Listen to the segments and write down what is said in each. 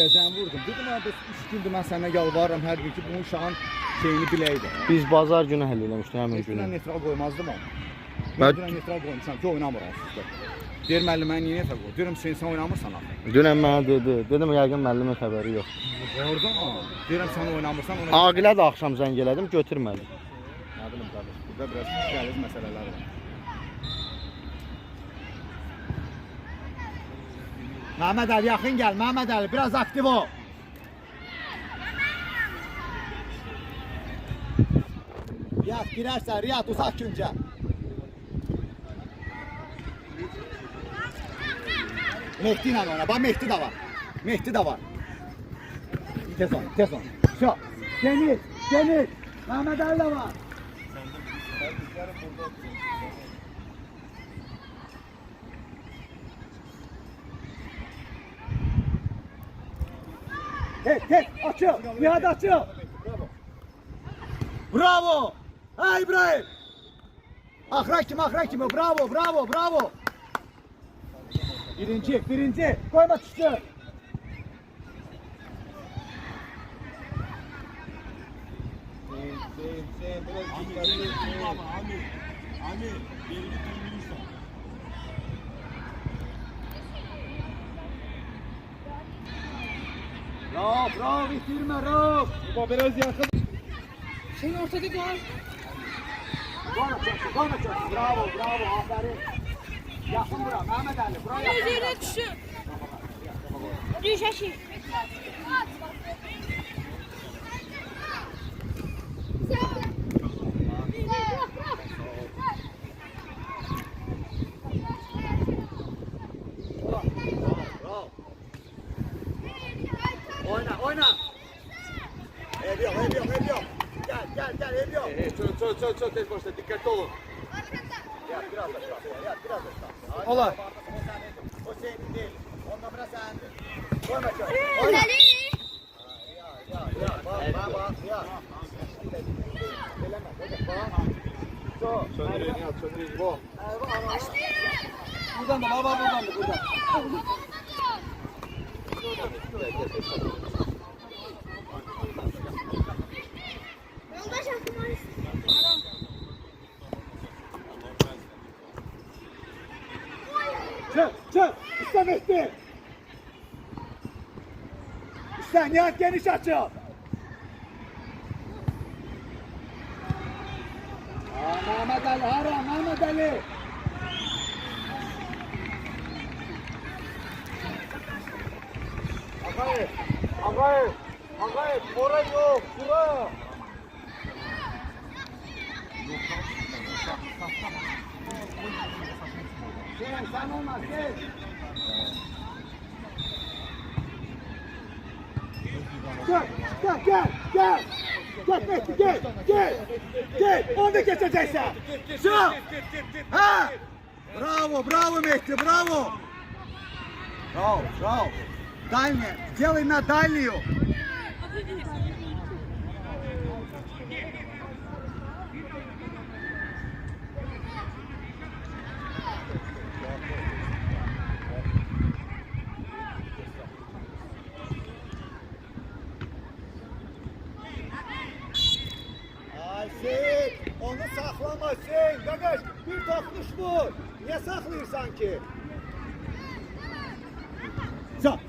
Sən vurdum. Dedim abi 3 gündür mən sənə yalvarıram hər gün ki bu uşağın şeyini biləydi. Biz bazar günü həll eləmişdik həmin Üstünə günü. neytral qoymazdım onu. Mən neytral qoymuşam ki oynamır sizdə. Deyir müəllim mən niyə neytral qoyum? Deyirəm sən oynamırsan axı. Dünən mənə dedi. Dedim yəqin müəllimin xəbəri yox. Oradan deyirəm sən oynamırsan ona. Aqilə də axşam zəng elədim, götürmədi. Nə bilim qardaş. Burada biraz gəliz məsələlər var. Məhəmməd Əli yaxın gəl. Məhəmməd Əli biraz aktiv ol. Riyad girərsən, Riyad uzaq güncə. Mehdi ilə oyna, bax Mehdi də var. Mehdi də var. Tez on, tez on. Şu, Deniz, Deniz. Məhəmməd Əli də var. Tek, açıl, Nihat açıl. Bravo. Ha İbrahim. Ahra kimi, bravo, bravo, bravo. Birinci, koyma düştü. Bravo, bitirme, Rauf. Bu biraz yakın. Senin ortada gol. Gol açacaksın. Bravo, aferin. Yakın bura, Mehmet Ali, buraya yakın. Üzerine düştü. Düşeşi. Bravo. Oyna. Ev yok. Gel, ev yok. Çok tez başla, dikkatli olun. Biraz aşağı. Olar. O senin değil. Ondan biraz sendir. Koyma çok. Bak. Söndürün, bu. Buradan da. Yoldaş atmayız. Çık. İşte Mehdi. İşte Nihat geniş açıl. Mehmet Ali, haram Mehmet Ali. Agayip, oraya yok, bura. Sen olmaz, gel. Gel. Gel. Onu da geçeceksin. Şu. Ha. Bravo Mehdi, bravo. Bravo. Дальняя. Делай на дальнюю. Ayşe, onu saklama Hüseyin. Gagaş, bir topmuş bu. Niye saklıyorsan ki?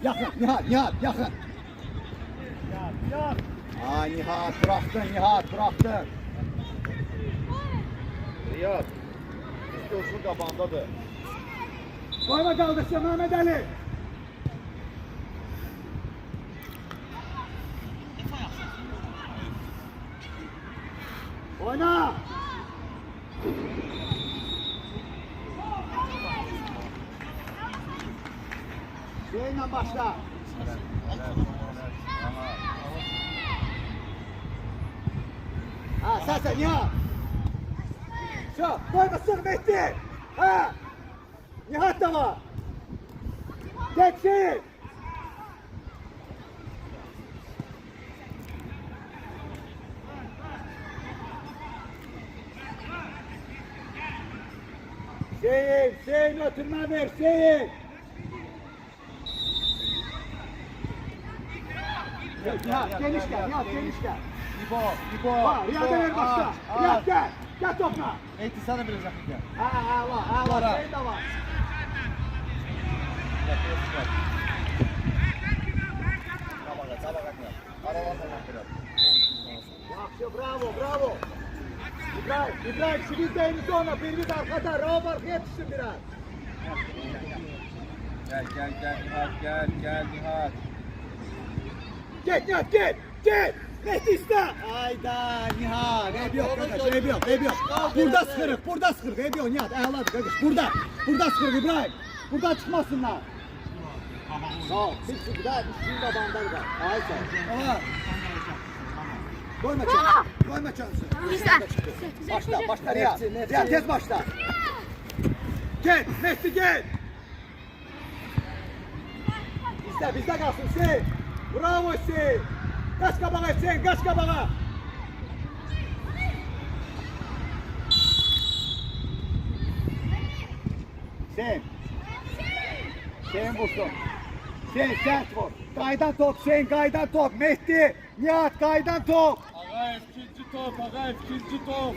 Yakın, Nihat, yakın. Nihat. Nihat, bıraktın. Riyad, üstü kapandadır. Koyma kaldırsın Mehmet Ali. Oyna. Şeyle başla. Sen ya. Şu, koyma sık Mehdi. Ha. Nihat da var. Tek şey. Şeyin oturma ver, şeyin. Nihat geniş gel. Nihat geniş gel. İbo, İbo. Var. Riyad'a ver başla. Riyad gel. Gel topla. Mehdi sana biraz yakın gel. Allah. Şey de var. Yaxşı, bravo. İbrahim, şu bizdeyiz sonra, birimiz arkada, Rauf arkaya düşsün biraz. Gel Nihat. Git Nihat, git. Mehdi iste. Hayda Nihat, ev yok kardeş, ev yok. Burada sıkırık, ev yok Nihat, ayarladı kardeş, burada sıkırık İbrahim. Buradan çıkmasınlar. Sağ ol, bir daha düştüğün de bandar var. Ay sen. Koyma çansın. Başla Riyad. Riyad tez başla. Gel, Mehdi gel. Bizde kalsın Hüseyin. Bravo Hüseyin. Kaç kabağa Hüseyin, kaç kabağa. Hüseyin vursun. Hüseyin sert vur. Kaydan top Hüseyin, kaydan top. Mehdi, Nihat kaydan top. Ağayev ikinci top.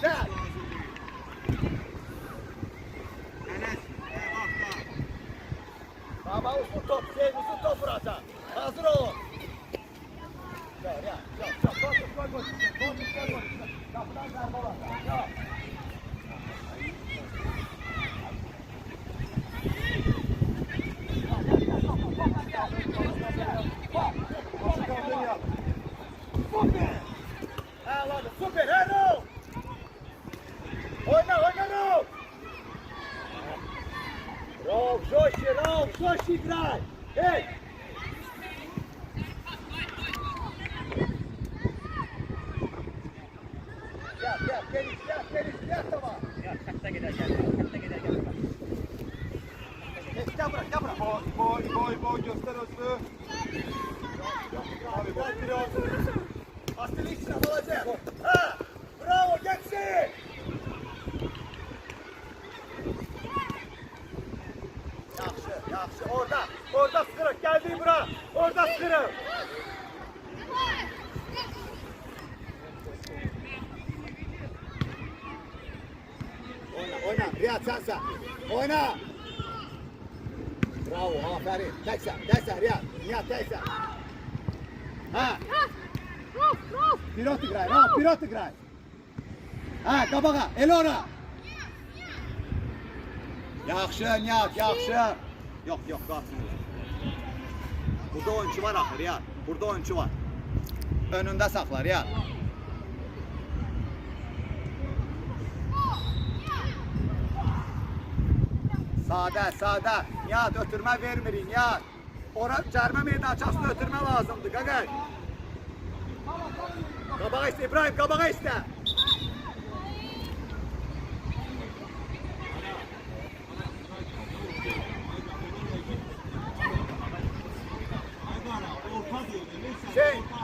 Sert. Baba uzun top, uzun top vuracak. Hazır olun. Ya. Gol. Kapıdan zarba var. Ya. Süper, Erol! Oyna Rauf! Rauf, Joshi graj! Hej! Gel, tamam! Ya katta gider. Gel bırak! İbo göster özü. Aslı içine alacak! Ha! Bravo, geçsin! Yaxşı, orada sıkırık, geldi bura! Orada sıkırık! Oyna, Riyad sen. Oyna! Bravo, aferin. Teksen Riyad. Nihat teksen. Ha! Pilot играй. Ha, kabağa, Elora. Yaxşı, Nihat, yaxşı. Yok, kalkmıyor. Burada oyuncu var axı, Riyad. Burada oyuncu var. Önündə saxla, Riyad. Sağda. Nihat, ötürmə vermirik, Nihat. Ora cərmə meydançasına ötürmə lazımdır, qaqaq. Kabağa iste İbrahim, kabağa iste.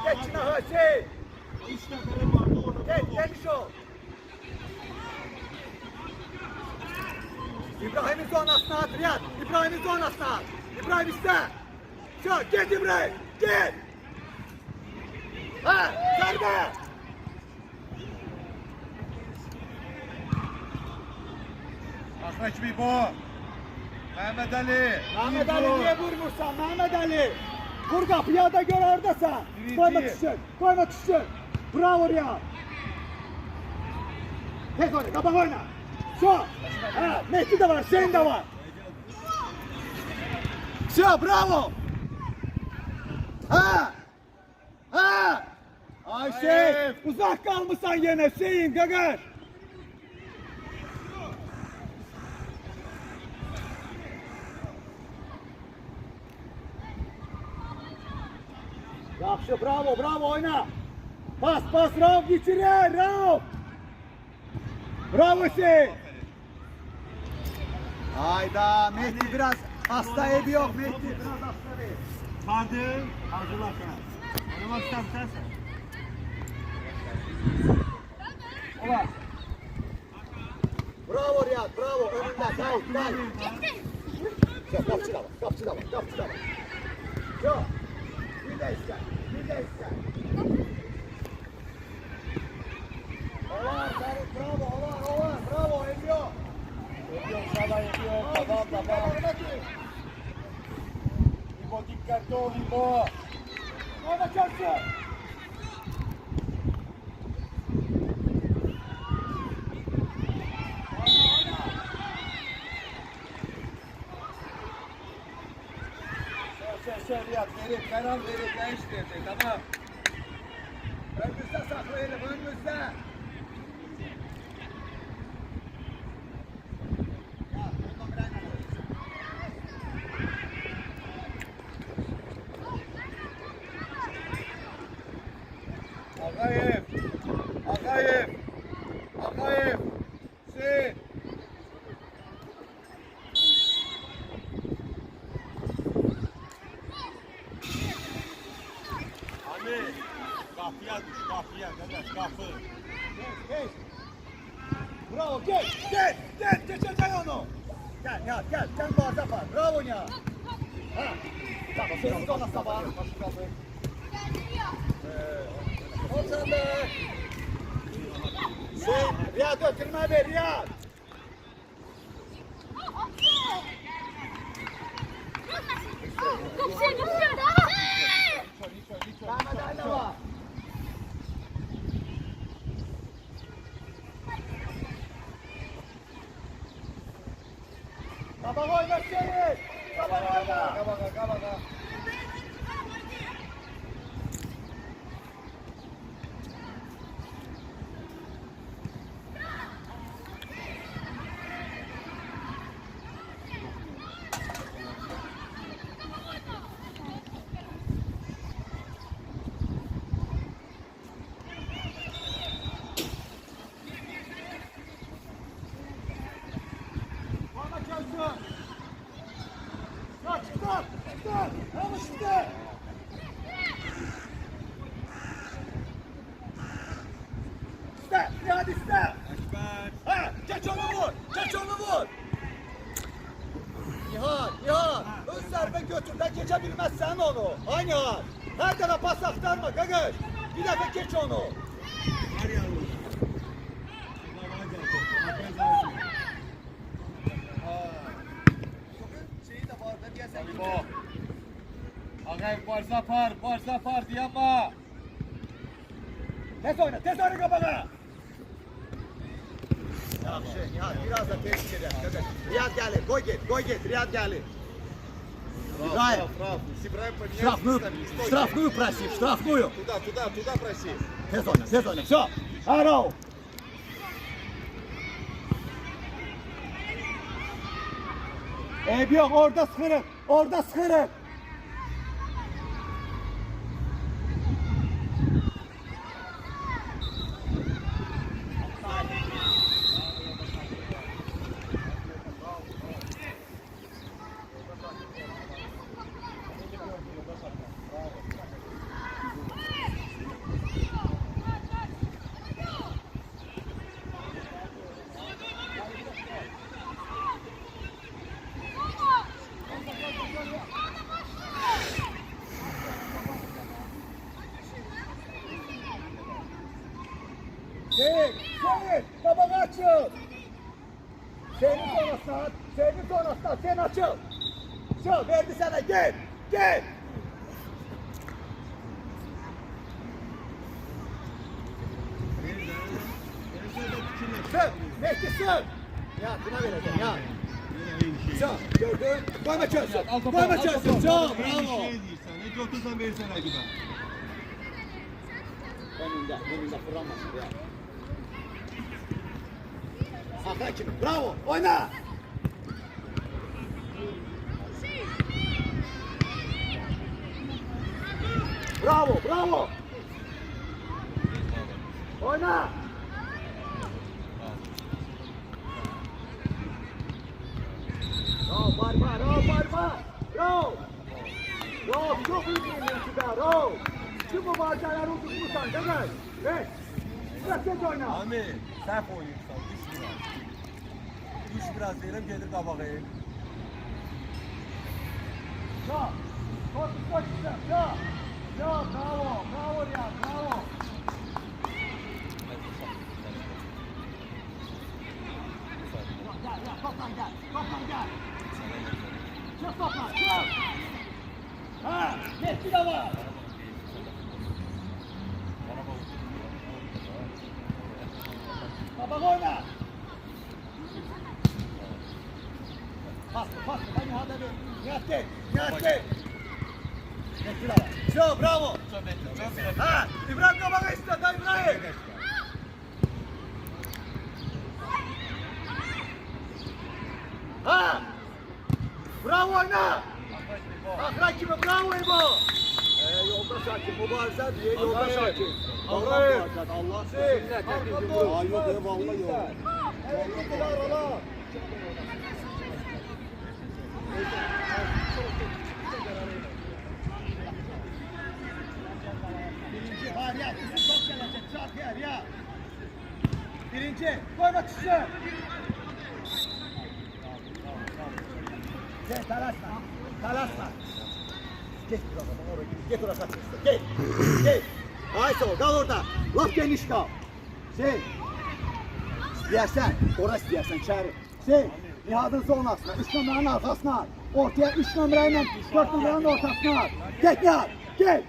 Geç şuna Hüseyin. Geniş ol. İbrahim'in zonasına at Riyad. İbrahim'in zonasına at. İbrahim iste. Git İbrahim, git. Ha, zərbe! Axına kimi İbo. Mehmet Ali. Mehmet Ali niye vurmursan Mehmet Ali? Vur kapıya da gör oradasan. Koyma düşsün. Bravo Riyad. Tek oyna, kapak oyna. Ha, Mehdi de var, Hüseyin de var. Bravo. Ha. Ayşe, uzak kalmışsan yine Hüseyin Gagar. Yaxşı, bravo oyna. Pas Rauf geçirir, Rauf. Bravo Hüseyin. Hayda Mehdi biraz hasta evi yok Mehdi biraz hasta evi. Hadi. Hazırla sen. Oynamak ister misin sen? Ola. Bravo Riyad bravo önünde kay kay. Kapçı da var kapçı da var kapçı da var. Yok. Bir de ister bir de ister. Olan Tarık bravo olan bravo Emre. Yapıyor sana yapıyor. Tamam. İbo dikkatli ol İbo. Orada çarşı. Riyad verip karar verip değiştirecek tamam. Önümüzde saklayalım önümüzde. Ağayım. Hüseyin. Ali, kapıya düş, kapıya kardeş, kapı. Geç. Bravo geç. Geçeceksin onu. Gel Nihat gel. Sen boğaz yapar. Bravo Nihat. Ha. Tamam sessiz ol sabah. O sende. Riyad götürme be Riyad. Mehmet Ali var. Kabak oyna Seyit. Kabak oyna. Kabaka. Bana gelsin. Çıktı. Ama çıktı. İste. Riyad iste. Ekber. Ha, geç onu vur. Nihat. Ön zərbe götür de geçebilmezsen onu. Ha Nihat. Her defa pas aktarma Gagış. Bir defa geç onu. Var yavrum. İbo. Ağayım varsa par diyama. Tez oyna kabağa. Yaxşı, Nihat biraz da tez gidelim Gagış. Riyad gelir, koy git, Riyad gelir. İbrahim. Штрафную проси, штрафную. Туда проси. Tez oyna. Все. Aro. Yok orada sıkırık. Seyit, kabağı açıl. Senin sonrasından sen açıl. Şu verdi sana gel. Sür, Mehdi sür. Ya buna vereceğim ya. Şu gördün, koyma çözsün. Şu bravo. Ne otursan verirsen hadi ben. Önünde fırlanmasın ya. Hakan kimi? Bravo, oyna. Bravo. Oyna. Bütün mübarizələri udurmuşsan, Qaqaş. Ver. Bırak geç oyna. Ami, səhv oynayırsan, düş biraz. Düş biraz deyirəm, gedir qabağa. Ya. Korkuz koşacağım. Ya. Ya bravo. Bravo ya. Bravo. Gel gel. Toplan gel. Toplan gel. Çık toplan. Çık. Ha. Messi de var. Baba oyna. Pas. Ben hadi bir. Nihat gel. Messi de var. Çık bravo. Ha. İbrahim kabağa istedi. İbrahim. Ha! Bravo oyna! Akra kimi bravo İbo! Yolda sakin, mübarizə diye yolda sakin. Allah mübarizə, Allah sizinlə təklifim yok. Yok, vallahi yok. Evet, gidiyor ola. Birinci var ya, bizim top gelecek, çarp yer ya. Birinci, koyma çıksın. Gel talasma. Geç biraz ama oraya git. Get orası açıksın. Gel. Ay sol, kal orada. Laf geniş kal. İstəyərsən, ora istəyərsən içəri. Nihat'ın sonrasına, 3 nömrənin arkasına. Ortaya 3 nömrə ilə 4 nömrənin ortasına. Get Nihat, gel.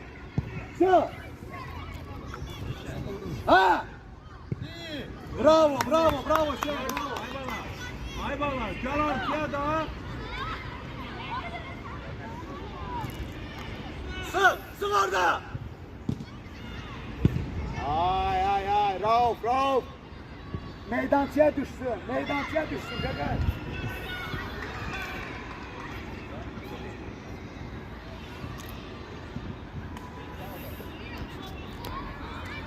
Ha! Bravo. Aybalar, gel arkaya da. Sık orada. Ay. Rauf. Meydancıya düşsün. Gel.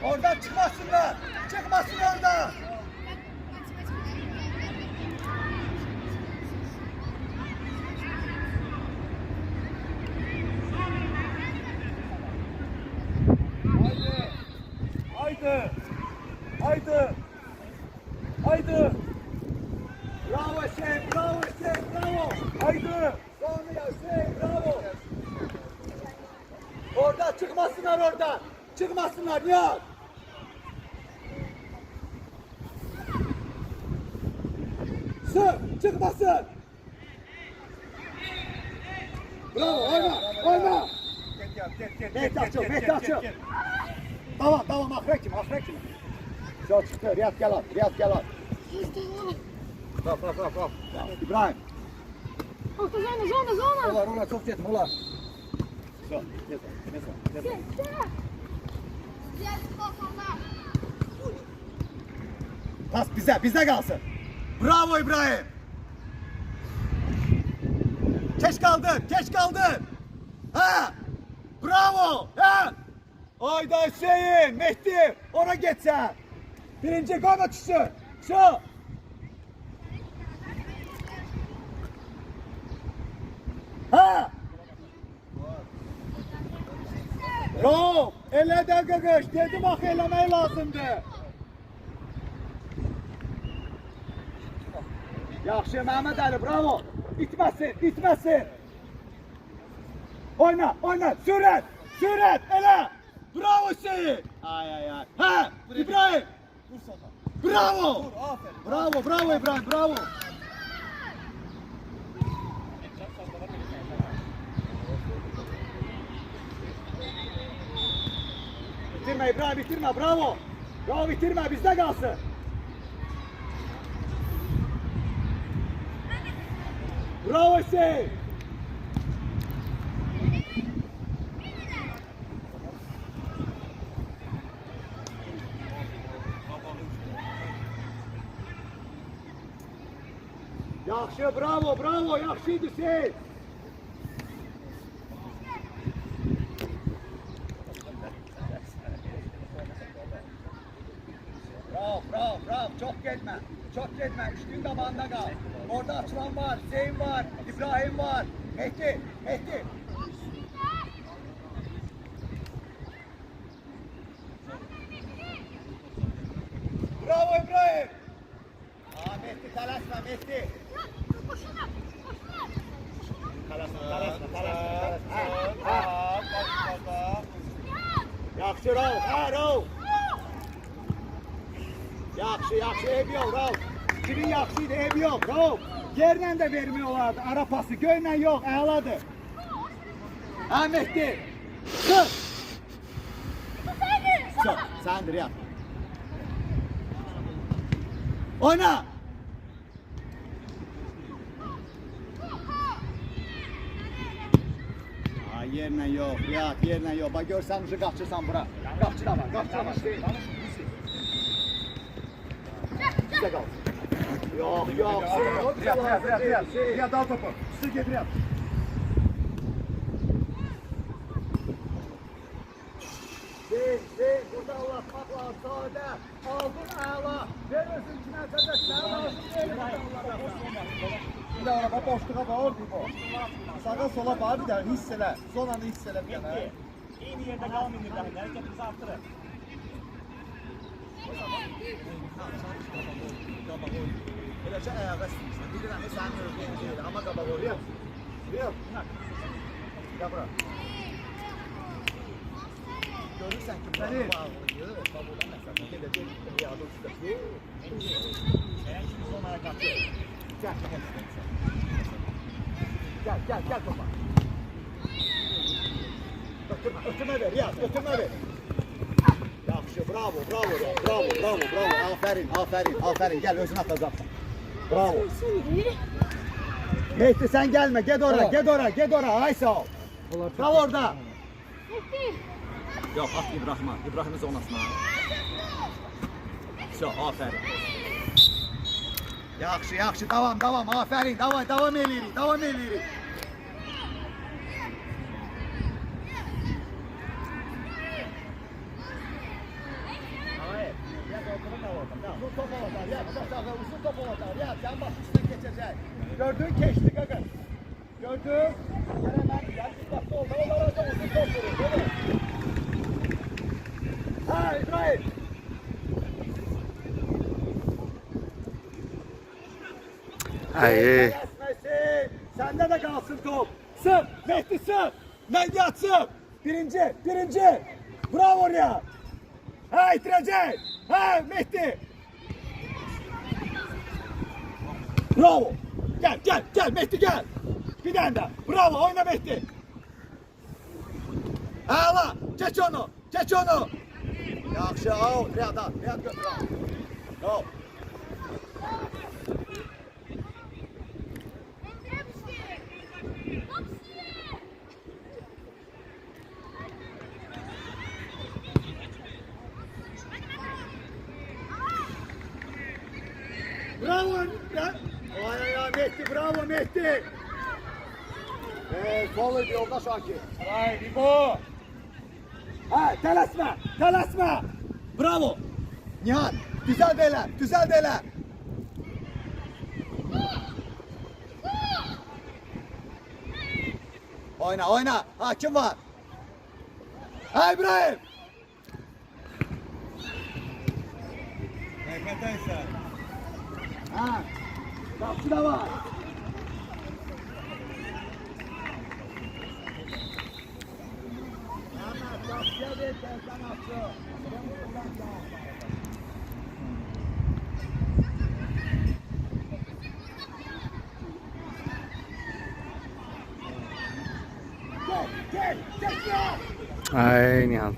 Oradan çıkmasınlar. Çıkmasın oradan. Haydi. Bravo Hüseyin, bravo. Haydi. Sonra Hüseyin, bravo. Orada çıkmasınlar oradan. Çıkmasınlar Nihat. Çıkmasın. Bravo, oyna. Get. Mehtapçı. Tamam, akrek kim? Çok çıktı, Riyad gel at. Bak. İbrahim. Orta zona. Olar, çok yetim, olar. Ne son. Pas bize kalsın. Bravo İbrahim. Geç kaldın. Ha! Bravo! Ha! Hayda Hüseyin, Mehdi, ona geçsen. Birinci koyma çıksın. Ha! Bravo! Elle de Qaqaş, dedim axı eləmək lazımdır. Yaxşı Məhəmməd Əli, bravo! İtməsin! Oyna! Sürət! Elə! Bravo Hüseyin! Ay! Ha! İbrahim! Bravo! Bravo İbrahim, bravo! Bitirme İbrahim, bitirme, bravo! Bravo, bitirme, bizde kalsın! Bravo Hüseyin! Yaxşı, bravo, yaxşıydı Hüseyin! Bravo, çok geçme, üstün tabağında kal. Orada açılan var, Hüseyin var, İbrahim var, Mehdi. Mehdi tələsmə, Mehdi. Tələsmə. Yaxşı, Rauf, Rauf. Yaxşı, ev yox, Rauf. Kimin yaxşıydı, ev yox, Rauf. Yerlə də vermək olardı, ara pası, göylə yox, əladır. Ha, Mehdi. Sıx. Sıx, səndir, yap. Oyna. Yerlə yox, Riyad, yerlə yox. Bax, görsən, qaçırsan bura. Qaçır da var, qaçır. Bizə qal. Yox. Riyad, al topu. Üstü get, Riyad. Değil, burada Allah'maq lazım, sadə. Aldın, əla. Ver özün üçün əzəbət, mən lazım deyil. Bir de araba boşluğa bağır bir bu. Sağa sola bağır bir tane hissele. Zonanı hissele bir tane. İyi yerde kalmayın bir tane. Hareketinizi arttırın. Eləcə ayağa istəyirsən. Bilirəm, sənin özün deyil. Amma qabaq oraya. Riyad. Gəl bura. Görürsən ki, bu bağlıyı, qabuğdan məsələn, gedəcək Riyadın üstə. Eğer şimdi zonaya kaçıyor. Gel topa. Ötürme ver Riyad, ötürme ver. Yaxşı, bravo. Aferin. Gel özün atacaqsan. Bravo. Mehdi sen gelme, get ora, ay sağ ol. Kal orada. Yok, at İbrahim'e. İbrahim'in zonasına. Aferin. Yaxşı, davam, aferin, davam eləyirik. Uzun top olacaq, Riyad, sen bak üstüne geçecek. Gördün, keçdi qaqa. Gördün, hemen dikkatli ol, oralarda uzun top vurur, değil mi? Ha, İbrahim. Ay. Sende de kalsın top. Sık, Mehdi sık. Mehdi atsın. Birinci. Bravo oraya. Ha, itirecek. Ha, Mehdi. Bravo. Gel Mehdi gel. Bir tane daha. Bravo, oyna Mehdi. Hala, geç onu. Yaxşı, al. Riyad götür al. Yok. Bravo Mehdi, bravo Mehdi. Sol ediyor yolda Şakir. Haydi bu. Ha, tələsmə. Bravo. Nihat, güzel belə. Oyna. Hakim var. Ha, İbrahim. Hakikaten Ha, kapçı da var. Kapçıya ver sen kapçı. Gel. Ay Nihan.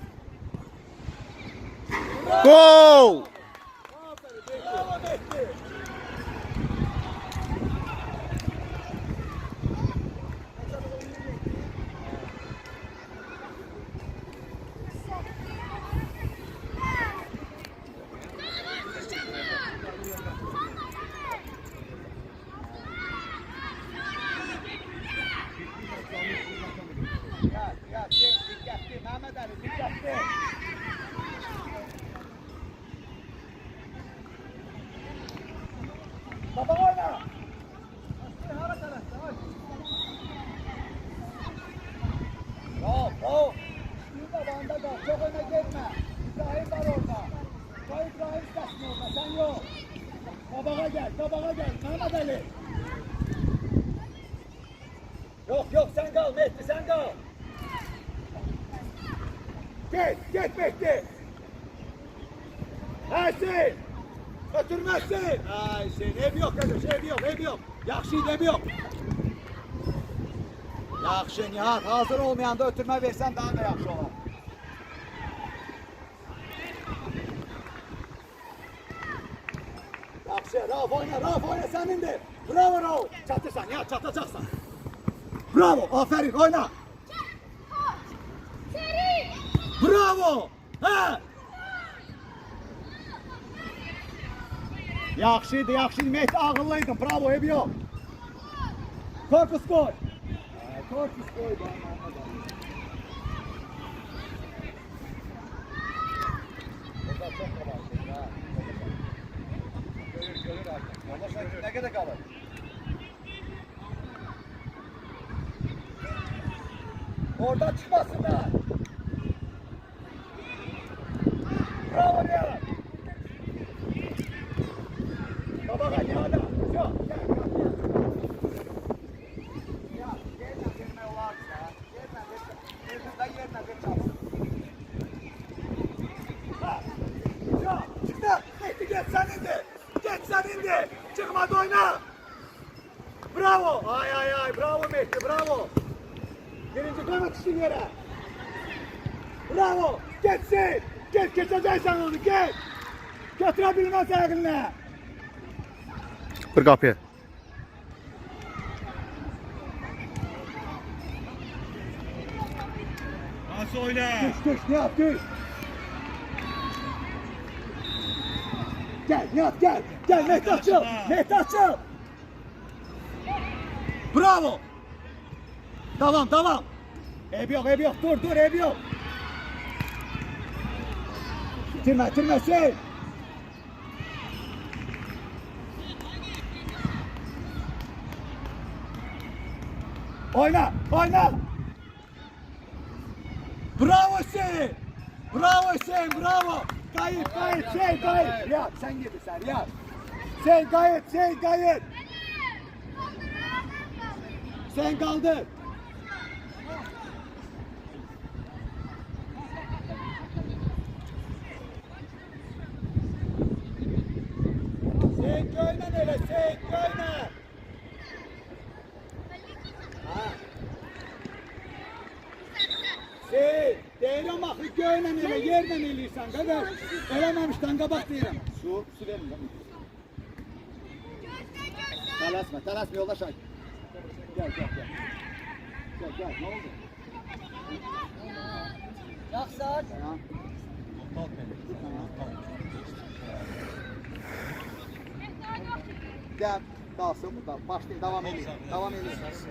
Gol! Bravo Mehdi. Dikkatli Mehmet Ali, dikkatli. tabağa gel. Mehmet Ali. Yok sen kal Mehdi sen kal. Git Mehdi. Hüseyin. Götürmezsin. Ay Hüseyin ev yok kardeş ev yok. Yaxşıydı ev yok. Yaxşı Nihat hazır olmayanda ötürme versen daha da yaxşı olar. Yaxşı Rauf oyna senindir. Bravo Rauf. Çatırsan Nihat çatacaksan. Bravo aferin oyna. Bravo. Ha. Yaxşıydı Mehdi ağıllıydın bravo ev yok. Korpus koy. Korpus koy. Görür artık. Yoldaşlar ne kadar kalır? Oradan çıkmasınlar. Bravo Nihat. Baba gel Nihat'a. Yok gel. Ya gelme olar ya. Yerine bir çalsın. Ya çıktı. Mehdi geç sen indi. Çıkmadı oyna. Bravo. Ay bravo Mehdi bravo. Birinci koymak için yere. Bravo. Geçsin. Geçeceksen onu geç. Götürebilmez eline. Bir kapıya. Nasıl oyna? Düş ne yap düş. Gel Nihat gel. Gel Mehdi açıl. Bravo. Tamam. Ev yok dur ev yok. Bitirme şey. Oyna. Bravo Hüseyin. Gayet. Ya sen gibi sen ya. Sen gayet. Sen kaldın. Sen göynen öyle, sen göynen. Sen, deyirəm axı göynen öyle, yerden eləyirsən, qədər. Eləməmişdən qabaq deyirəm. Su verin. Tələsmə yoldaş ay. Gel, ne oldu? Yaxşılar. Gel, kalsın burada. Başlayın, devam edin.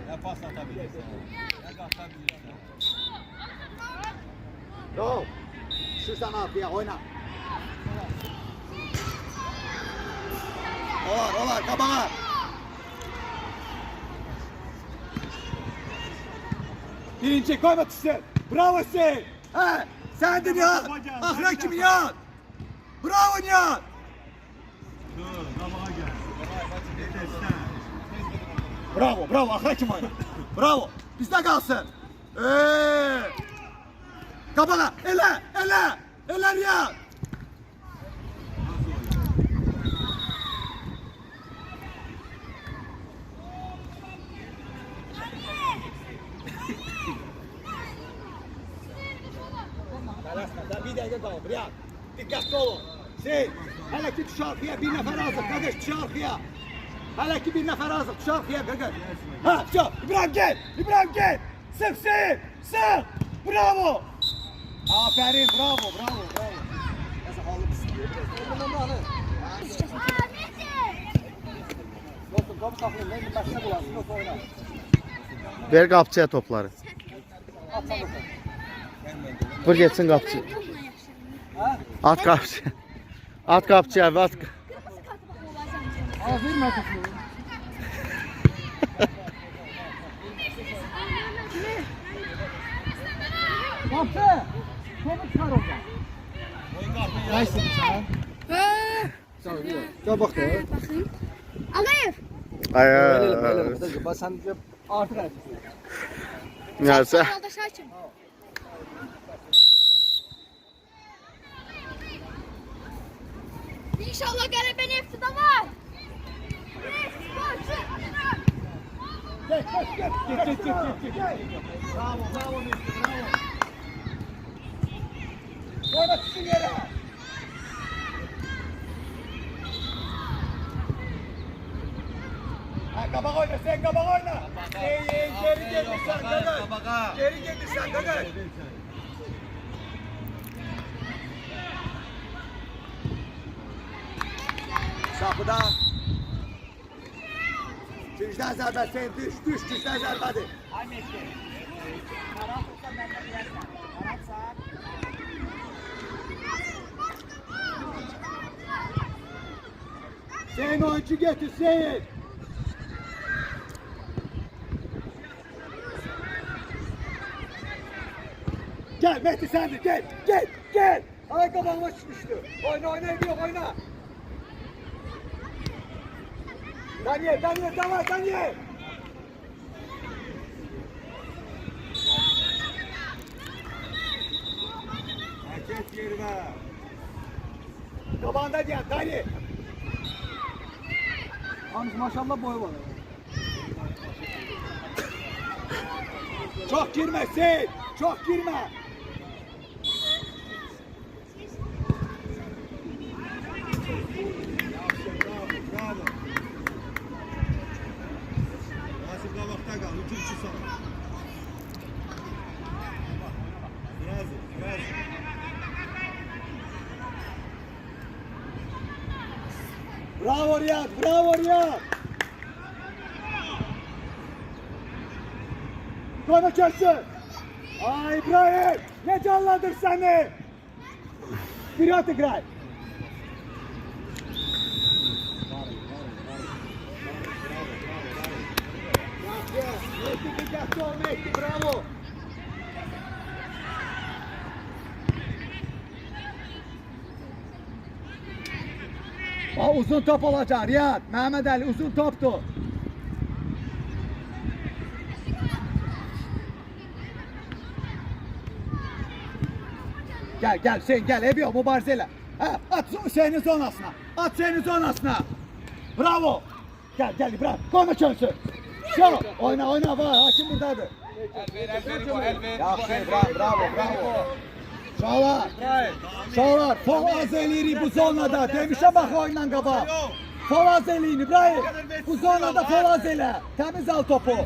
Ne pas atabilirsin? Ne katabilirsin? Yok. Şu sana arkaya oyna. Olar, kabağa. Birinci koyma tutsun. Bravo Hüseyin. He, sendin Nihat. Ahra kim Nihat? Bravo Nihat. Dur, kabağa gel. Bravo, ahra kim oyna? Bravo, bizde kalsın. Kabağa, ele Nihat. Bir dakika kaldı, Riyad. Dikkatli olun. Hele ki şarkıya bir nefer hazır, kardeş şarkıya. Hele ki bir nefer hazır, şarkıya kardeş. Ha, çok. İbrahim gel. Sık. Bravo. Aferin, bravo. Nasıl halı mısın? Dostum, topu saklayın, benim başına bulasın, topu oynar. Ver kapçıya topları. Vur geçsin kapçı. At kapçıya. At kapçıya abi at. Verme topu. Kapı. Topu çıkar oradan. Neyse sen. Gel bak da. Ay. Öyle. Bak sen de artık ayaktasın. Neyse. Yoldaş hakim. İnşallah gələbə nefti də var. Bravo, bravo Messi, bravo. Sonra çıkın yere. Ha, kabak oyna, sen kabak oyna. Geri gelirsen Gagar. Geri gelirsen Gagar. Kapıda. Güçten zərбə, sen düş, güçten zərbədir. Ay Messi. Karan tutsa ben de bilirsen. Karan Sen oyuncu getir, sen. Gel Mehdi sen de gel. Ayakkabıma çıkmıştı. Oyna yok oyna. Daniel, давай, Daniel. Hareket yerine. Tabanda diyen Daniel. Hamz maşallah boyu var. Çok girme Seyit, çok girme. Bravo. Nasip kabakta kal, hücumcu sana. Biraz. Bravo Riyad. Konu çöksün. Ay İbrahim, ne canlandır seni. Bir at İbrahim. Mehdi, bravo. Uzun top olacak Riyad. Mehmet Ali uzun toptu. Gel sen gel Ebiyo mübarizele. At senin zonasına. Bravo. Gel bırak. Konu çönsün. Şu oyna var. Hakim buradadır. Yaxşı, bravo. Şahlar, fol az eləyir bu zonada. Demişəm bax oyundan qabaq. Fol az eləyin İbrahim. Bu zonada fol az elə. Təmiz al topu.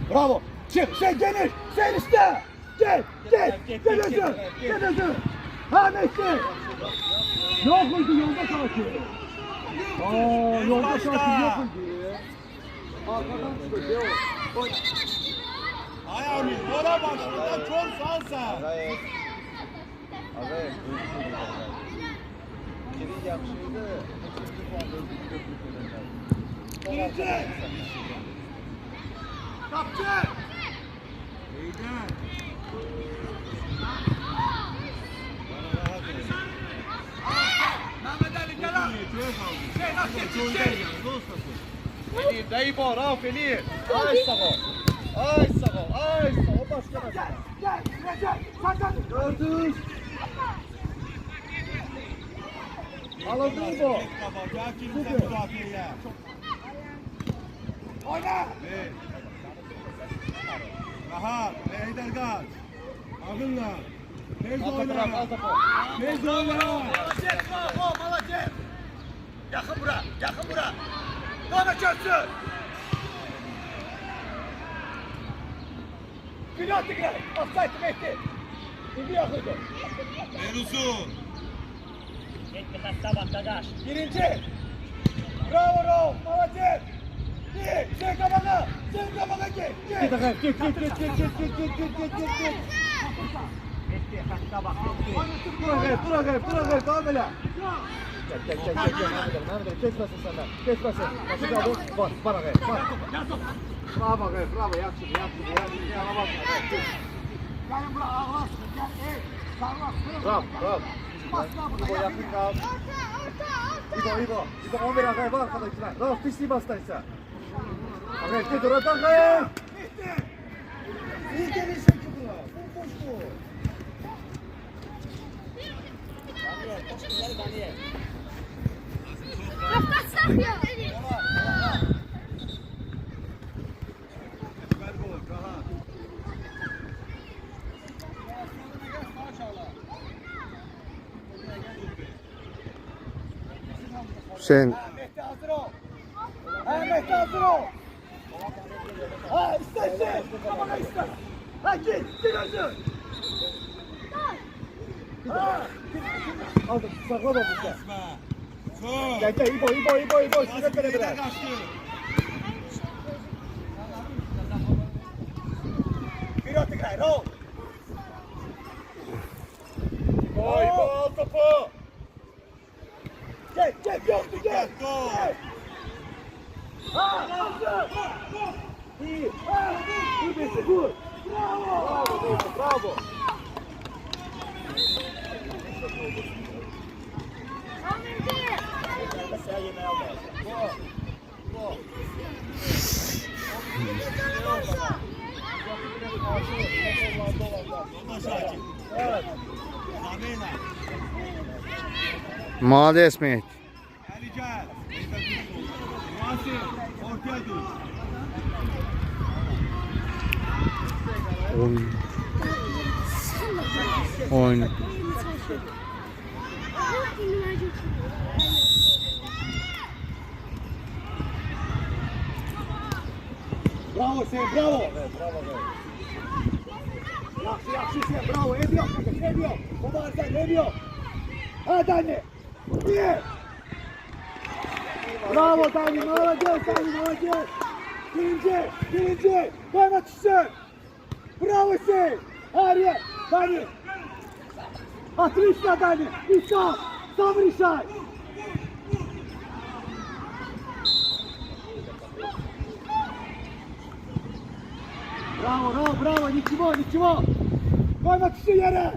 Bravo. Çık, sen geniş. Sen iste. Gel özür. Ha Messi. Yok muydu yolda takip? Yolda takip yok muydu? Arkadan çıkıyor. Ayağını yola başlığında çok salsa. Abi, Kirin yaxşıydı. İyice. Kapçı. Mehmet Ali gel al. Şey nasıl geçecek? Feliz, daí bravo Feliz. Ay sağ ol. Başka Gel. Recep. Sakın. Gördünüz. Alındın bu. Oyna. Rahat, Heyder kaç. Ağınla. Tez Al oyna. Молодец. Yakın bura. Konu çöksün. Pilot tigre. Offside Mehdi. Şimdi yakıldı. En uzun. Birinci. Bravo Rauf. Молодец. Sen kabağa gel. Git. Dur. Dur. Devam elə. Gel. Mehmet Ali kesmesin senden. Kesmesin. Nasıl kaldı? Bas. Bana gel. Bas. Bravo gel. Bravo. Yaxşı. Yana basma. Gelin bura ağlasın. Gel ey. Sarlasın. Bravo. İbo yakın kal. İbo 11 ağay var arkadaşlar. Rauf pisliği bastaysa. Ağay git oradan kaya. Bitti. İyi gelirsin ki bura. Bomboş bu. Kapatsak ya. Hüseyin. Mehdi hazır ol. Mehdi hazır ol. İstersin. Tamam ister. Git özür. Aldım. Sakla bak işte. Gel İbo. Size beraber. Bir atı gayr ol. İbo al topu. Gel yoktu gel. Hazır. İyi. İyi birisi dur. Bravo. Evet. Молодец, Mehmet. Ali gel. Muhasir. Ortaya dur. Oyun. Bravo sen, bravo. Yaxşı sen, bravo. Ev yok, ev yok. Kovarsan ev yok. Ha Dani. İyi. Bravo Dani, молодец. Birinci. Koyma tutsun. Bravo sen. Hayır, Dani. Отлично, Dani. İsa, сам решай. Bravo, ничего. Koyma tutsun yere.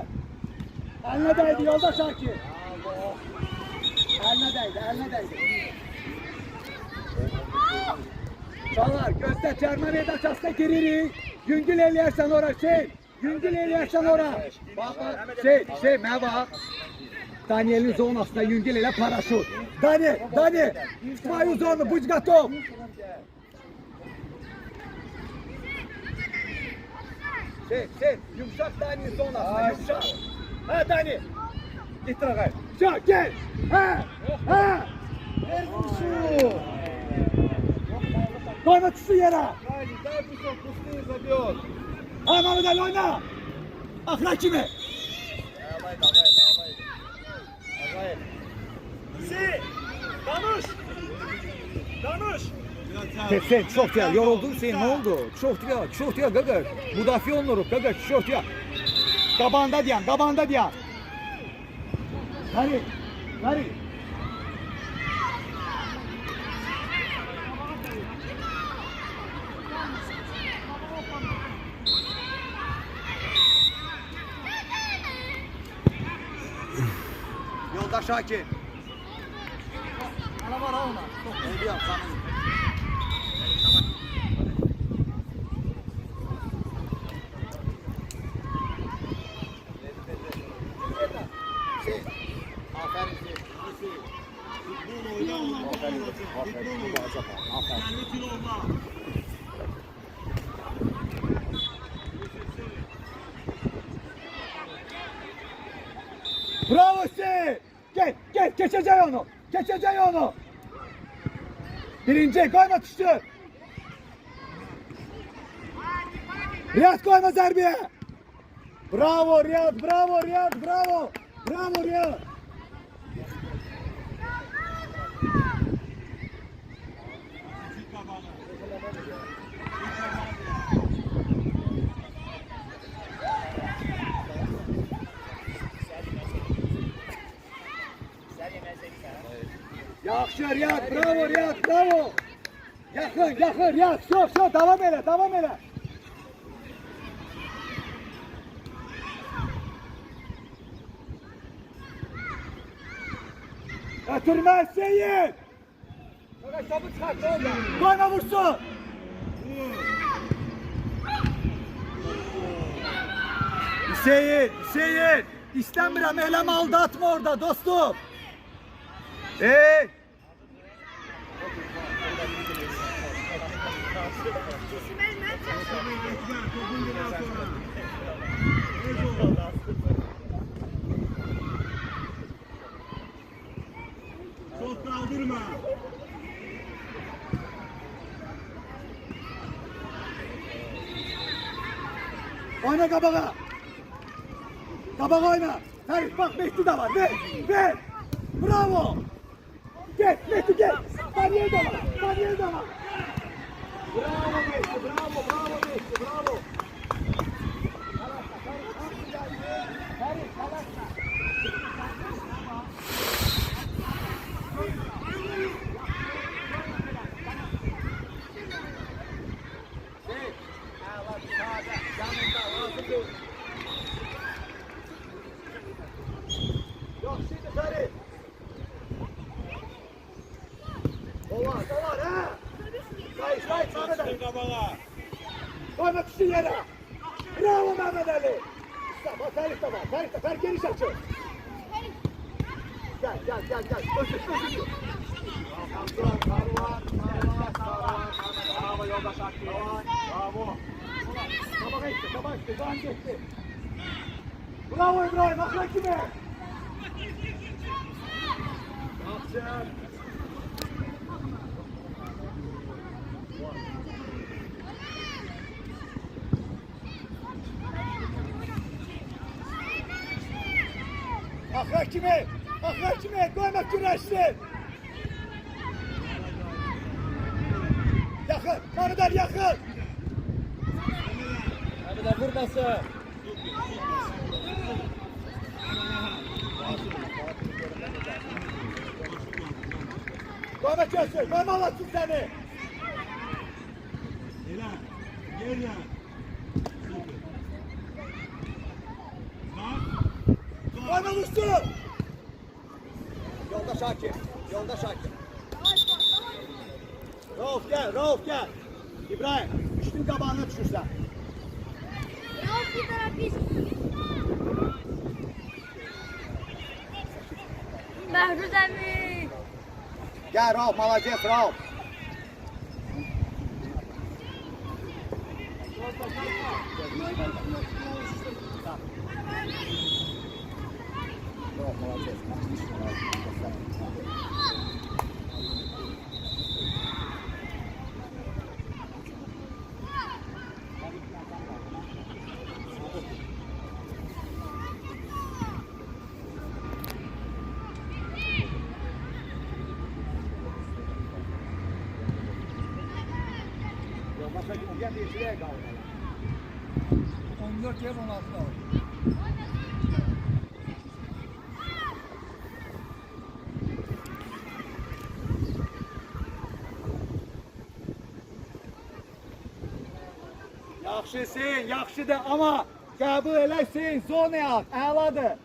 Eline değdi yoldaş Akif. Eline değdi. Çalar, göster Cermaniye de çasta giririk. Yüngül eləyərsən ora Bak, mənə bak. Daniel'in zonasında yüngül elə paraşut. Dani, твою зону, будь готов. Yumuşak Dani zonasında, yumuşak. Ha Dani. Gittir ağay. Gel. Ha. Ver vuruşu. Koyma tutsun yere. Дай пустой, пустые забьет. Ha Mehmet Ali oyna. Bak rakibi. Sen çok ya yoruldun sen ne oldu? Çok ya Gagır. Müdafi olunur Gagır çok ya. Kabanda diyen. Hadi. Yoldaş Akif. Ana var ona. Ne diyor sana? Bravo sen! Gel, geçeceği onu. Birinci, koyma tuştu. Riyad koyma zerbiye. Bravo Riyad. Bravo Riyad. Yaxşı Riyad, bravo Riyad, bravo. Yakın Riyad, şov, devam elə. Götürmez Seyit. Koyma vursun. Hüseyin. İstemiyorum, eleme aldatma orada dostum. Hey. Çok kaldırma. Oyna kabağa. Kabağa oyna. Ferit bak Mehdi de var. Ver. Bravo. Gel Mehdi gel. Bariyer de var. Bravo Mehdi. Bravo. Ferit kalaşma. Yok şimdi Ferit. O var ha. Kayış Mehmet Ali. Koyma kişi yere. Bravo Mehmet Ali. Bak Ferit de var. Ferit geniş açıyor. Gel. Koşun. Bravo yoldaş Hakkı. Bravo. Kabağa işte. Can geçti. Bravo İbrahim. Akla kime? Aferin. Akla kime? Koymak güreşsin. Yakın. Manıdan yakın. Hadi de vurması. Koymak görsün. Koyma Allah'sın seni. Gel. Koyma vursun. Yolda Şakir. Rauf gel. İbrahim, düştün kabağına düşürsen. Rauf bir taraf biz. Behruz emmi. Gel Rauf, malacet Rauf. Gel değiştireye kaldı. 14 yer 16 var. Yaxşı da ama qəbul eləsin, zonaya at, əladır.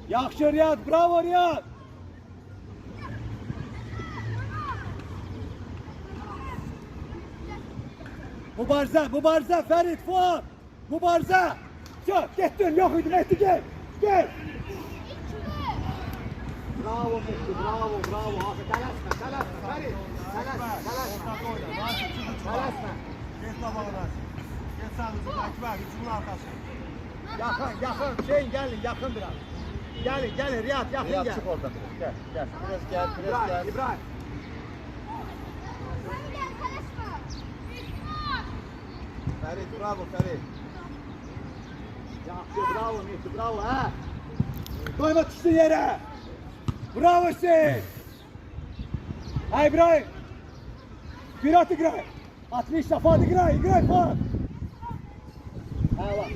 Yaxşı Riyad, bravo Riyad. Mübarizə, Ferit, Fuat. Mübarizə. Getdin, yox idi, Mehdi gel. Bravo Mehdi, bravo. Tələsmə, Ferit. Tələsmə. Geç tabağına. Geç sağlıcı, Akber, üçünün arkası. Yakın, Şeyin gelin, yakın biraz. Gelin, Riyad, yakın Riyad gel. çık oradan. Gel. Pres gel. İbrahim. Ferit, bravo Ferit. Yaxşı, bravo Mehdi, bravo ha. Koyma düştün yere. Bravo Hüseyin. Ha İbrahim. Pirat İbrahim. 60 Fuat İbrahim Fuat. Ha bak.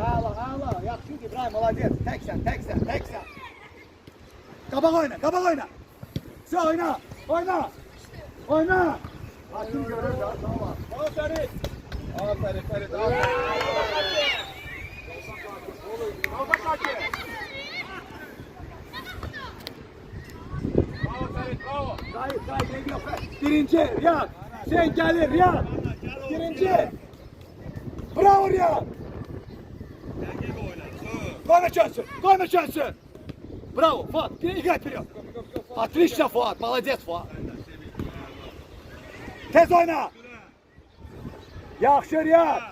Hala, yaxşı İbrahim, молодец. Teksen. Qabaq oyna. Sen oyna. Hakim görür ya, tamam. Aferin. Aferin. Kalk hakim. Bravo. Gayet ne yok. Birinci Riyad. Sen gelir Riyad. Birinci. Bravo Riyad. Koyma şansın. Bravo Fuat. İlk atıyor. Отлично Fuat. Молодец Fuat. Tez oyna. Yaxşı Riyad.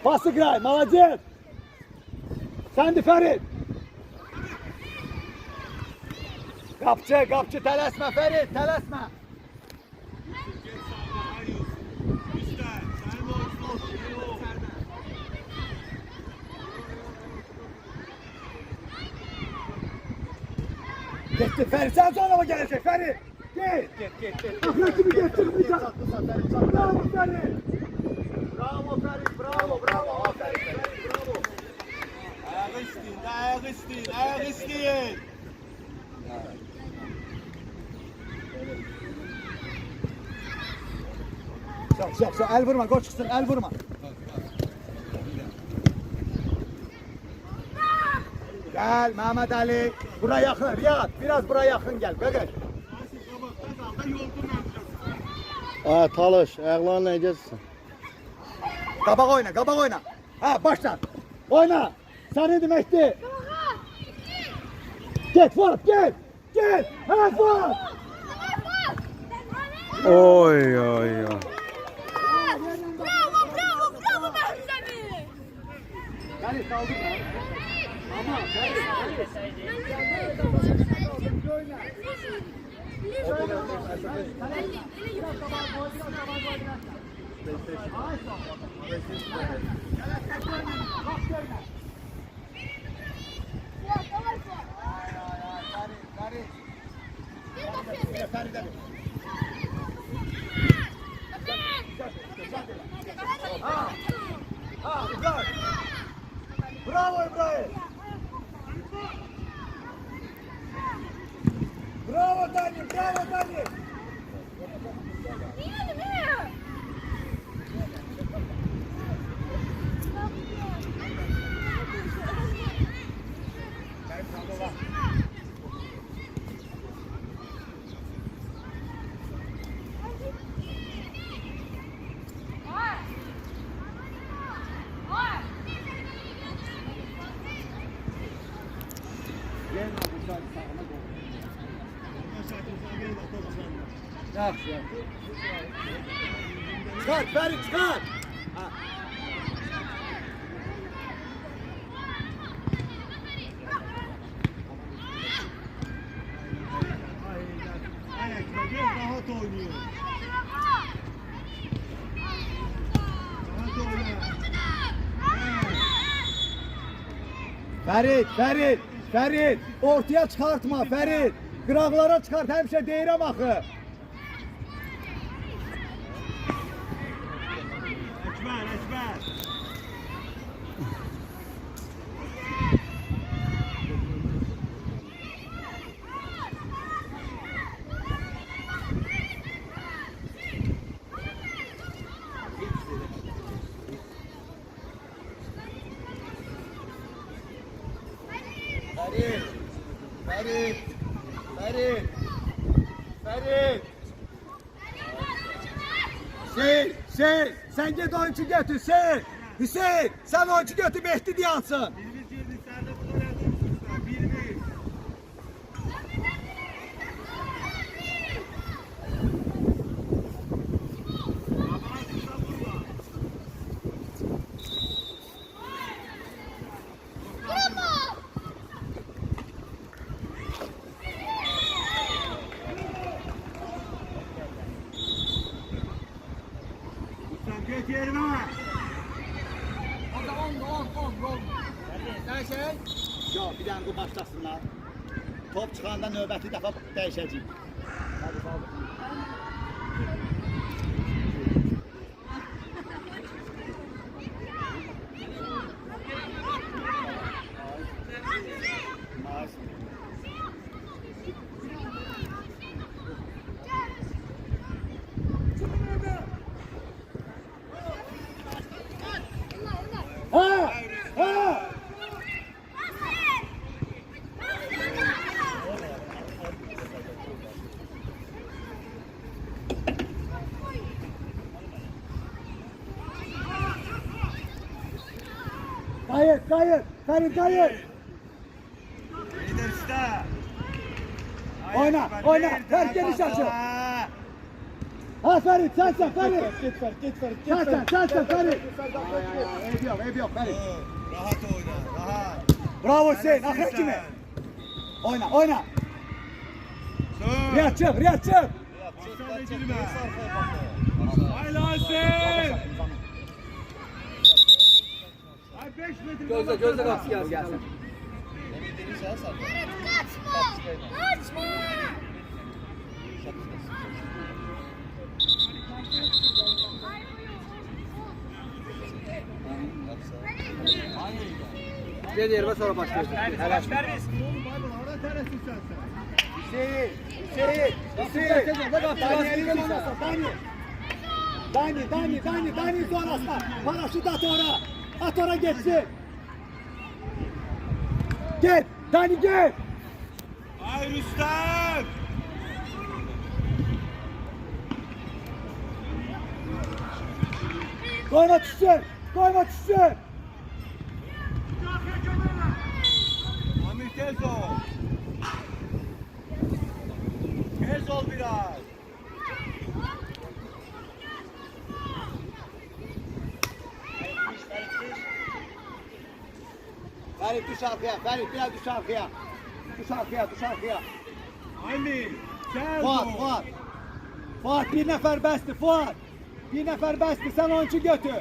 Pası Gray. Молодец. Sen de Ferit. Qapçı tələsmə Ferit, tələsmə. Getdi Ferit, sen sonra mı gelecek Ferit? Get. Ahmetimi getirmeyeceğim. Bravo Ferit. Bravo. Aferin Ferit, bravo. Ayak isteyin. Çok. El vurma, gol çıksın, el vurma. Gel Mehmet Ali. Buraya yakın, Riyad. Biraz buraya yakın gel, Göküş. Talış, ayaqlarına necəsən? Qabaq oyna. Ha, başla. Oyna. Sarı deməkdir. Get Fuat, get. Ha Fuat. Oy. Bravo Behruz Əmi. Gəlir, saldır lan. Ama, Bravo İbrahim. Bravo Dani. Yaxşı. Çıkart Ferit, çıkart. Rahat oynuyor. Ferit. Ortaya çıkartma Ferit. Qıraqlara çıxart, həmişə deyirəm axı. Ekber. Ferit. Şey, sen get oyuncu götür, Hüseyin, sen oyuncu götür, Mehdi diyansın. Geç yerine. O zaman on. Sen şey? Yok, bir dənə başlasınlar. Top çıxanda növbəti dəfə dəyişəcəyik. Hadi sağ olun. kayır. Ferit kayır. Lider iste. Oyna, oyna. Ver geniş açı. Ha Ferit, sensin Ferit. Git Ferit, git Ferit, git Sensin, sensin Ferit. Ev yok Ferit. Rahat oyna, rahat. Bravo Hüseyin, akrep kimi? Oyna, oyna. Sür. Riyad çık, Riyad çık. Aşağıda girme. Haydi Hasan. Ay 5 metre. Gözle kapısı yaz gelsin. Kaçma! Gel yerime sonra başlıyorsun. Evet. Dani sonrasında. Paraşüt at ora. At ora geçsin. Gel, Dani gel. Ay Rüstem. Koyma düşsün. Koyma düşsün. Amir tez ol. Tez ol biraz. Ferit düş arkaya. Ferit biraz düş arkaya. Düş arkaya, düş arkaya. Amir. Tez Fuat, ol. Fuat. Fuat bir nefer besti, Fuat. Bir nefer besti, sen oyuncu götür.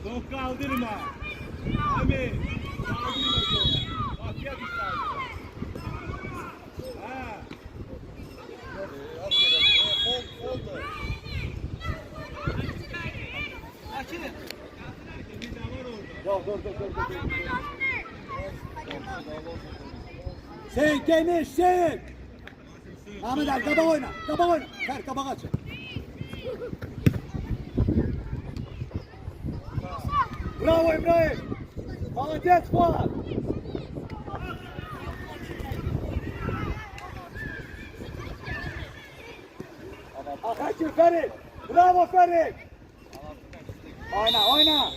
Çok kaldırma. Amir. Kaldırma şöyle. Bak ya bir saniye. Ha. Sen geniş, sen. Ahmet Ali, kaba oyna, kaba oyna. Ver, kaba kaçın. Bravo İbrahim. Fatih Fuat. Akaçın Ferit. Bravo Ferit. Oyna, oyna.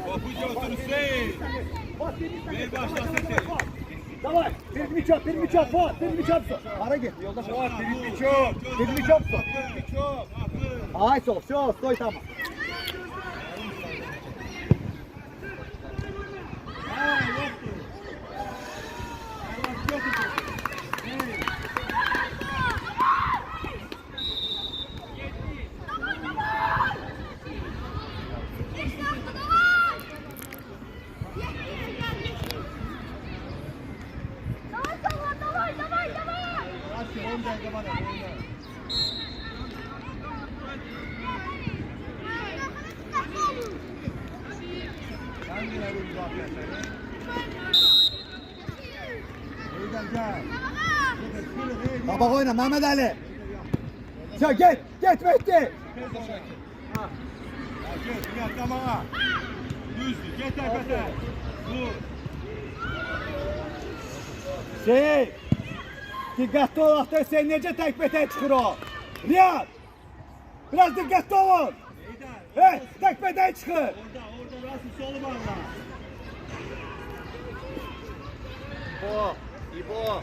Topu götür Hüseyin. Ver başlasın sen. Давай, birini çöp, birini çöp, Fuat, birini çöp. Para git, yolda Fuat, birini çöp, birini çöp. Çok. Haklı. Ay sol, все, стой там. Ha yoktu. Evet götür. Hey. Давай! Aşkım 10 dakika bana. Hangileri uzak yaşar? Gel. Baba oyna Mehmet Ali. Ya git, git Mehdi. Ha. Git, gel tamam. Düzdü, git tepete. Dur. Şey, dikkatli ol, Ahtay sen nece tekbete çıkır o? Riyad, biraz dikkatli olun. Eyder. Tekbete çıkır. Orada nasıl solu bağla. İbo.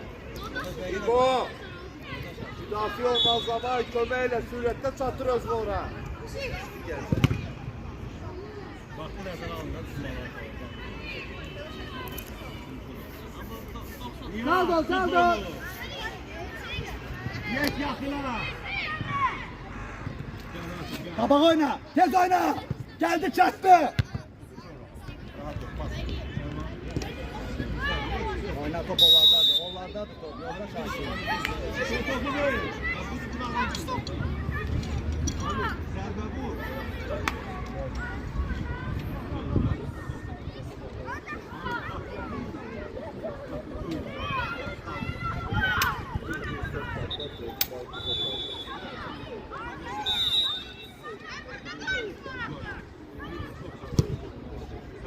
İbo. Müdafi olmaz zaman kömeğiyle surette çatırız bu ora. Bak buraya sana alın. Saldo. Yek yakına. Baba oyna, tez oyna. Geldi çaktı. Oyna top onlarda da top. Yolda şarkı. Topu ver. Zerbe bu.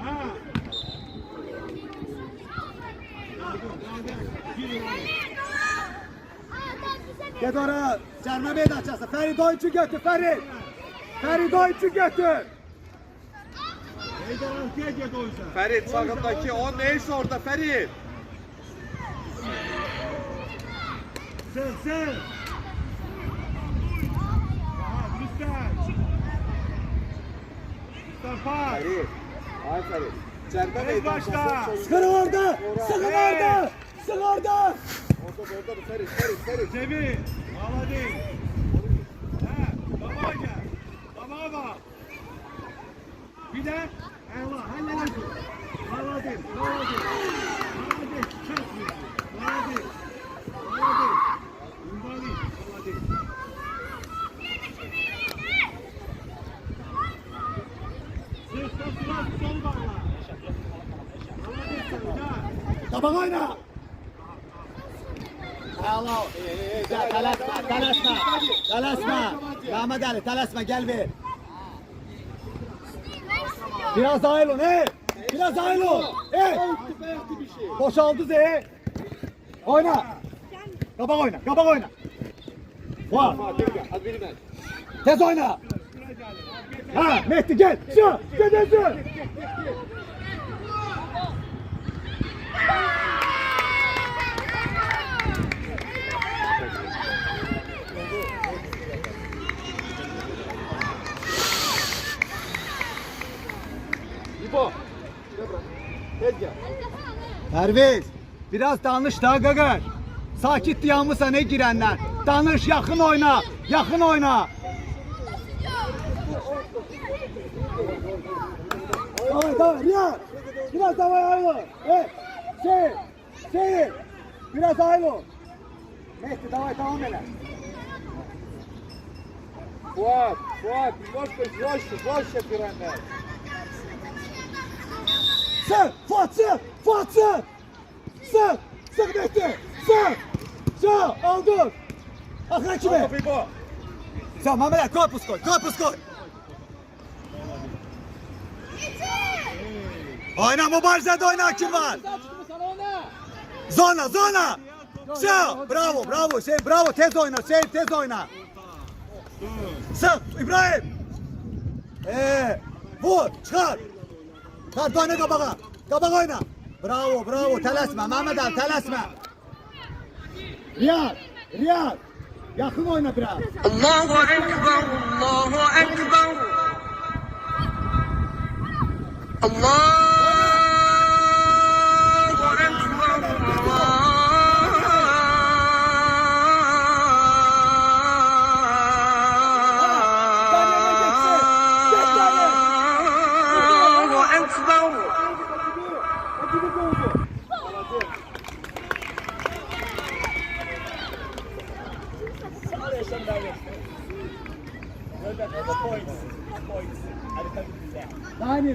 Ha. Gir Gel oraya. Cərmə meydançası. Ferid oyuncu götür Ferid. Ferid oyuncu götür. Neyden arkaya gel oysa. Ferit sağındaki o neyse orada Ferit. Sen. Aha Rüstem. Mustafa. Ferit. Ay Ferit. Cərmə Ferit başla. Sıkın orada. Sıkın orada. Sıkın orada. Orada Ferit. Cemil. Aladdin. Ha, baba gel. Baba bak. Bir de Allah Aladdin. Aladdin. Çok iyi. Aladdin. Ünvali. Aladdin. Sırtla sıra sol bağla. Aladdin sen. Tabak oyna. Hello. Telaşma. Mehmet Ali telaşma gel ver. Biraz ayrılın Biraz ayrılın. Boşaldı Zey. Oyna. Kabak oyna. Var. Hadi biri ben. Tez oyna. Ha Mehdi gel. Şu. Gel. İbo. Gel gel. Perviz. Biraz danış da Gagar. Sakit yanmısa ne girenler. Danış yakın oyna. Tamam Riyad. Biraz daha ayrıl. Şey. Biraz ayrıl. Mehdi devam ele. Fuat. Boş yapıranlar. Fuat Sık Mehdi. Aldır. Akra kime? Topu İbo. Sen Mehmet Ali korpus koy. Oyna mübarizede oyna kim var? Zona. Bravo tez oyna. Sık İbrahim. Vur çıkar. Kart oyna kabağa. Kabak oyna. Bravo telaşma Mehmet Ali telaşma. Riyad. Yakın oyna biraz. Allahu Ekber, Allahu Ekber. Allahu Ekber. Allahu Ekber.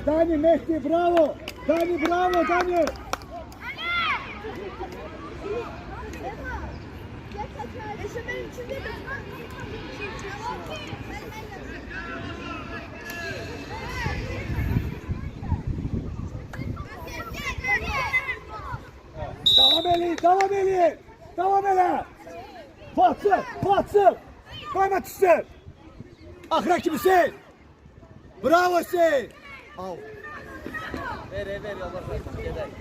Dani Mehdi bravo. Dani. Devam ele. Fatsı. Koyma tutsun. Akra kim Hüseyin? Bravo Hüseyin. Al. Ver yola ver. Gidelim.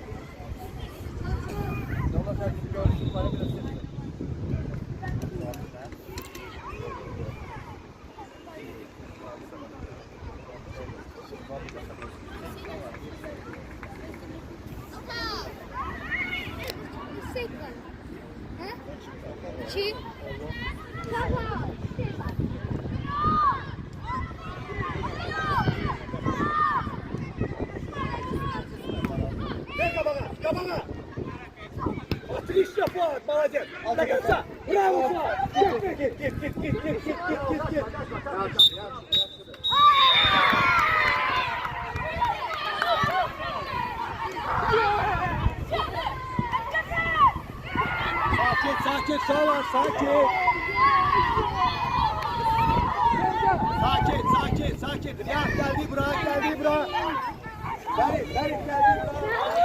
Yola ver. Görsün para biraz seviyor. Çiğ. Tamam. Gel kabağa. Отлично, Fuat, молодец. До конца. Браво, Fuat. Git. Sakin, sağ sakin. Sakin. Riyad geldi bura. Ferit geldi bura.